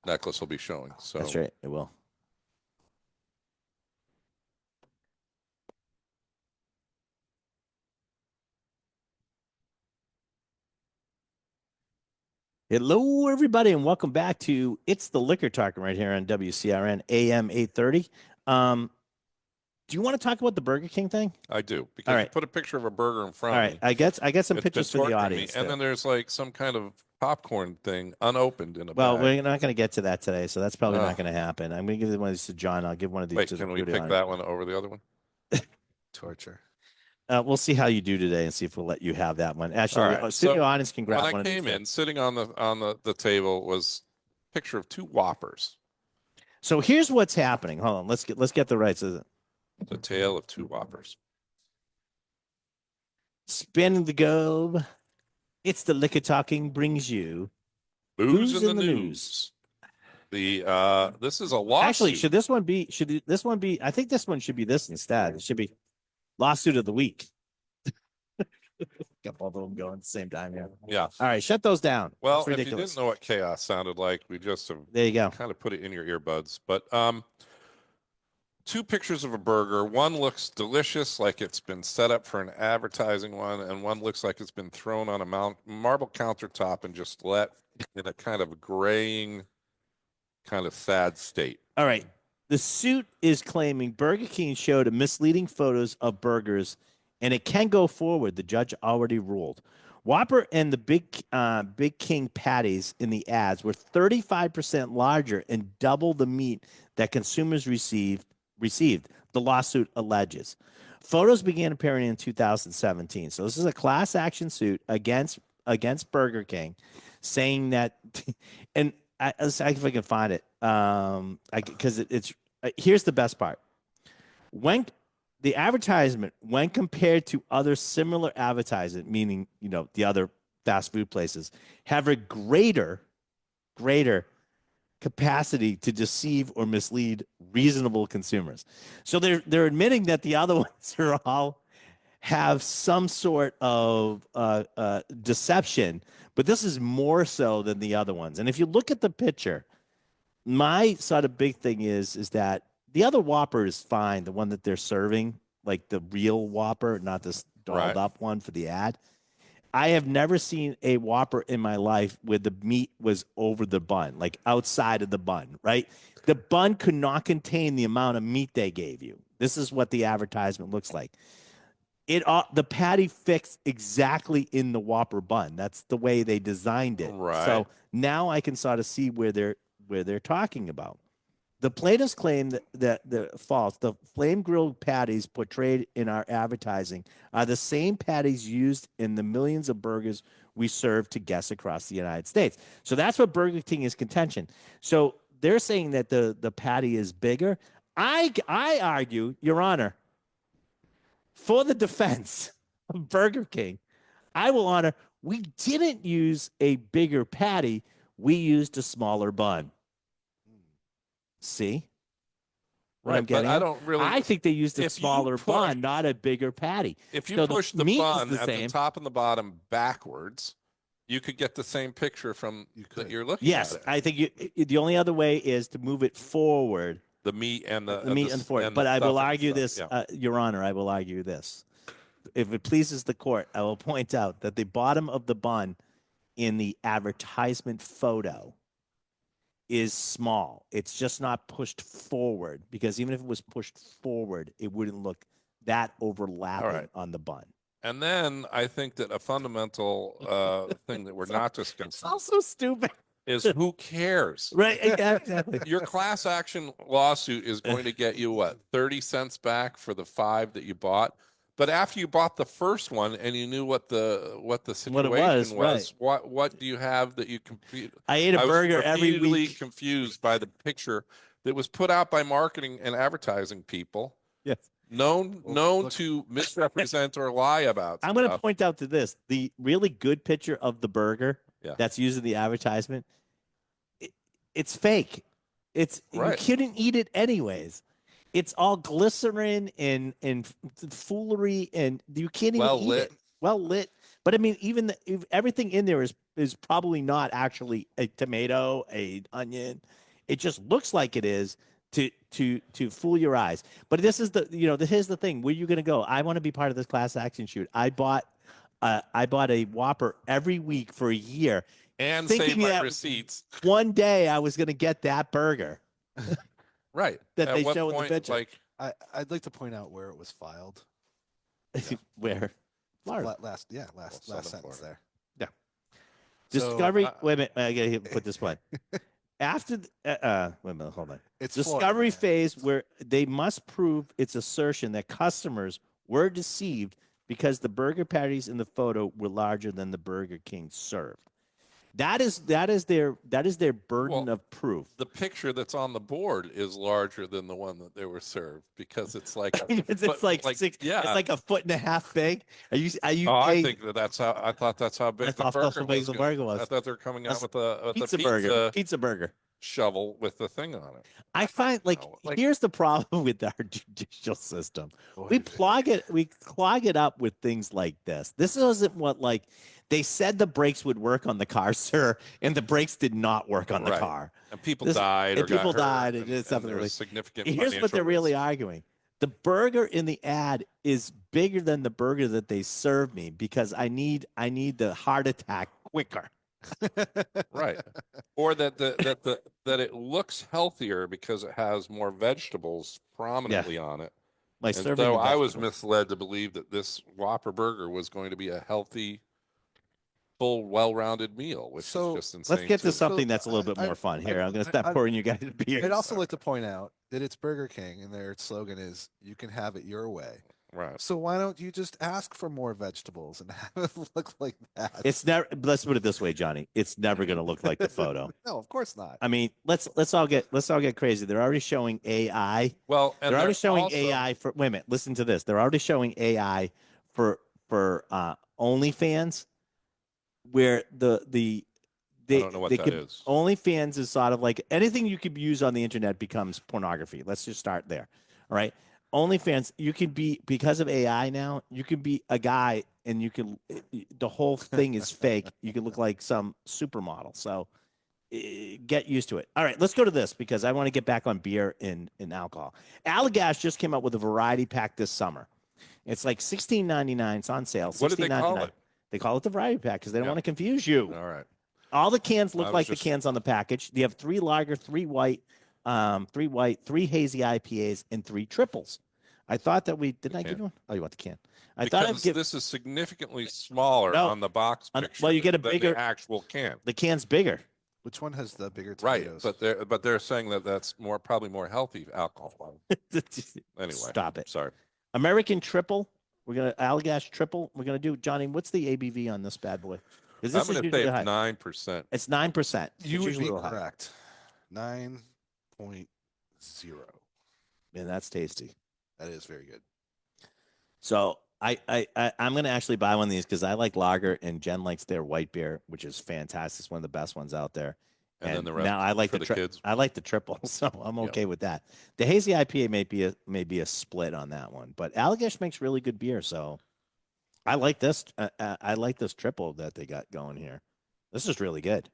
necklace will be showing. So That's right. It will. Hello, everybody, and welcome back to It's the Liquor Talking right here on WCRN AM 830. Do you want to talk about the Burger King thing? I do, because All you right. put a picture of a burger in front All of right, me. I get some It's been pictures for the torturing me. audience. And too. then there's like some kind of popcorn thing unopened in a Well, bag. we're not going to get to that today, so that's probably Ugh. not going to happen. I'm going to give one of these to John. I'll give one of these Wait, to the can we studio pick audience. that one over the other one? Torture. We'll see how you do today and see if we'll let you have that one. Actually, All right, the studio so audience can grab When one I of these. came in, sitting on the table was a picture of 2 Whoppers, So here's what's happening. Hold on, let's get the rights of it. the tail of 2 Whoppers. Spinning the globe. It's the Liquor Talking brings you Booze in the news. The this is a lawsuit. Actually, should this one be? I think this one should be this instead. It should be lawsuit of the week. Got both of them going at the same time here. Yeah. All right, shut those down. Well, That's if you ridiculous. didn't know what chaos sounded like, we just have There you go. kind of put it in your earbuds. But two pictures of a burger. One looks delicious, like it's been set up for an advertising one, and one looks like it's been thrown on a marble countertop and just let in a kind of graying, kind of sad state. All right. The suit is claiming Burger King showed misleading photos of burgers, and it can go forward. The judge already ruled. Whopper and the Big King patties in the ads were 35% larger and double the meat that consumers received. The lawsuit alleges. Photos began appearing in 2017. So this is a class action suit against Burger King, saying that, and let's see if I can find it. Because it's here's the best part. When the advertisement, when compared to other similar advertising, meaning the other fast food places, have a greater capacity to deceive or mislead reasonable consumers. So they're admitting that the other ones are all have some sort of deception, but this is more so than the other ones. And if you look at the picture, my sort of big thing is that the other Whopper is fine, the one that they're serving, like the real Whopper, not this dolled up one for the ad. I have never seen a Whopper in my life where the meat was over the bun, like outside of the bun, right? The bun could not contain the amount of meat they gave you. This is what the advertisement looks like. The patty fits exactly in the Whopper bun. That's the way they designed it. Right. So now I can sort of see where they're talking about. The plaintiffs claim that the false. The flame grilled patties portrayed in our advertising are the same patties used in the millions of burgers we serve to guests across the United States. So that's what Burger King is contention. So they're saying that the patty is bigger. I argue, Your Honor, for the defense of Burger King, I will honor we didn't use a bigger patty. We used a smaller bun. See? What I'm Right, but getting I at? don't really. I think they used a if you smaller push- bun, not a bigger patty. If you So the push the meat is bun the at the same. top and the bottom backwards, you could get the same picture from that you're looking Yes, at. I think the only other way is to move it forward, The meat and the meat and forward. and But the I will stuffing argue stuff, this, Your Honor, I will argue this. If it pleases the court, I will point out that the bottom of the bun in the advertisement photo is small. It's just not pushed forward, because even if it was pushed forward, it wouldn't look that overlapping on the bun. And then I think that a fundamental thing that we're not It's discussing also stupid. is who cares? Right, exactly. Your class action lawsuit is going to get you what, 30 cents back for the 5 that you bought. But after you bought the first one and you knew what the situation was, what do you have that you compete? I ate a burger every repeatedly week. confused by the picture that was put out by marketing and advertising people, Yes. known look- to misrepresent or lie about. I'm going to stuff. point out to this, the really good picture of the burger Yeah. that's used in the advertisement, it's fake. You Right. couldn't eat it anyways. It's all glycerin and foolery, and you can't even Well eat lit. it. Well lit. But I mean, even everything in there is probably not actually a tomato, a onion. It just looks like it is to fool your eyes. But this is here's the thing. Where you going to go? I want to be part of this class action shoot. I bought a Whopper every week for a year, And thinking save my that- receipts. one day I was going to get that burger. Right. that At they what show in the point, picture. like, I'd like to point out where it was filed. Where? Florida. Last Southern sentence Florida. there. Discovery. So, wait a minute. I gotta put this one. After wait a minute. Hold on. It's Discovery Florida, man. phase where they must prove its assertion that customers were deceived because the burger patties in the photo were larger than the Burger King served. That is their burden Well, of proof. The picture that's on the board is larger than the one that they were served because it's like, it's but, like like, six. yeah. It's like a foot and a half big. Are you? Oh, I hey, think that's how, I thought that's how big I the thought that's burger how big was. the gonna- burger was. I thought they were coming out That's with a pizza burger. Pizza burger. shovel with the thing on it. I find like, know, like- here's the problem with our judicial system. Boy, We did we clog it up with things like this. This isn't what like they said the brakes would work on the car, sir, and the brakes did not work on the Right. car. And people This- died and or got people hurt, died, and and, it's and something there really- was significant Here's what financial they're really risk. arguing. The burger in the ad is bigger than the burger that they serve me because I need the heart attack quicker. Right. Or that it looks healthier because it has more vegetables prominently on it. By And serving so the I was vegetables. misled to believe that this Whopper burger was going to be a healthy, full, well-rounded meal, which So, is just insane. Let's get to too. something So, that's a little bit I- more fun here. I'm going to I- stop I- pouring you guys beer. I'd also like to point out that it's Burger King and their slogan is "You can have it your way." Right. So why don't you just ask for more vegetables and have it look like that? It's never. Let's put it this way, Johnny. It's never going to look like the photo. No, of course not. I mean, let's all get crazy. They're already showing AI. Well, and They're already showing also- AI for. Wait a minute. Listen to this. They're already showing AI for OnlyFans, where they don't know what they that could, is. OnlyFans is sort of like anything you could use on the internet becomes pornography. Let's just start there. All right. OnlyFans, you can be, because of AI now, you can be a guy and you can, the whole thing is fake. You can look like some supermodel. So get used to it. All right, let's go to this because I want to get back on beer and alcohol. Allagash just came out with a variety pack this summer. It's like $16.99. It's on sale. What did they call $16.99. it? They call it the variety pack because they don't Yeah. want to confuse you. All right. All the cans I look was like just- the cans on the package. You have 3 lager, 3 white, 3 hazy IPAs, and 3 triples. I thought that we didn't. I give can. you one? Oh, you want the can? I thought I'd Because give this is significantly smaller No, on the box on- picture well, you get a than bigger- the actual can. the can's bigger. Which one has the bigger Right, tomatoes? but they're saying that that's probably more healthy alcohol. Anyway, Stop it. Sorry. American triple. We're gonna Allagash triple. We're gonna do Johnny. What's the ABV on this bad boy? Is I'm this going to usually say high? 9%. It's 9%. You It's would usually be a little high. correct. 9.0. Man, that's tasty. That is very good. So I'm gonna actually buy one of these because I like lager and Jen likes their white beer, which is fantastic. It's one of the best ones out there. And then the rest now I like for the, the kids. I like the triple, so I'm Yeah. okay with that. The hazy IPA may be a split on that one, but Allagash makes really good beer, so I like this. I like this triple that they got going here. This is really good.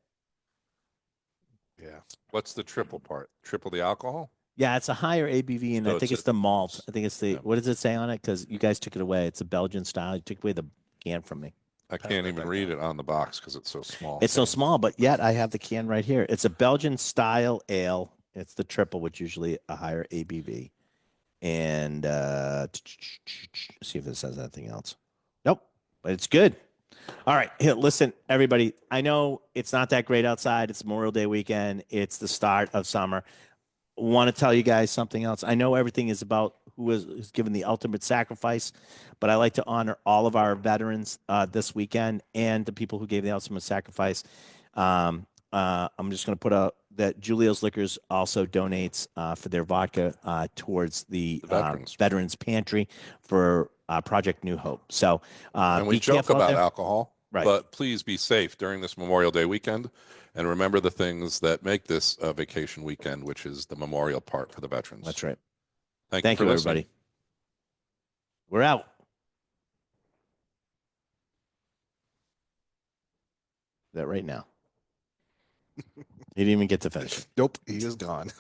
Yeah. What's the triple part? Triple the alcohol? Yeah, it's a higher ABV, and So I think it's it's the malt. I think it's the yeah. what does it say on it? Because you guys took it away. It's a Belgian style. You took away the can from me. I Pass can't that even back read down. it on the box because it's so small. It's so small, but yet I have the can right here. It's a Belgian style ale. It's the triple, which usually a higher ABV. And see if it says anything else. Nope, but it's good. All right, here, listen, everybody. I know it's not that great outside. It's Memorial Day weekend. It's the start of summer. Want to tell you guys something else. I know everything is about who is given the ultimate sacrifice, but I like to honor all of our veterans this weekend and the people who gave the ultimate sacrifice. I'm just going to put out that Julio's Liquors also donates for their vodka towards the Veterans Pantry for Project New Hope. So and we be joke careful out about there. alcohol, Right. but please be safe during this Memorial Day weekend. And remember the things that make this a vacation weekend, which is the memorial part for the veterans. That's right. Thank Thank you, you, for listening. everybody. We're out. That right now. He didn't even get to finish. Nope, he is gone.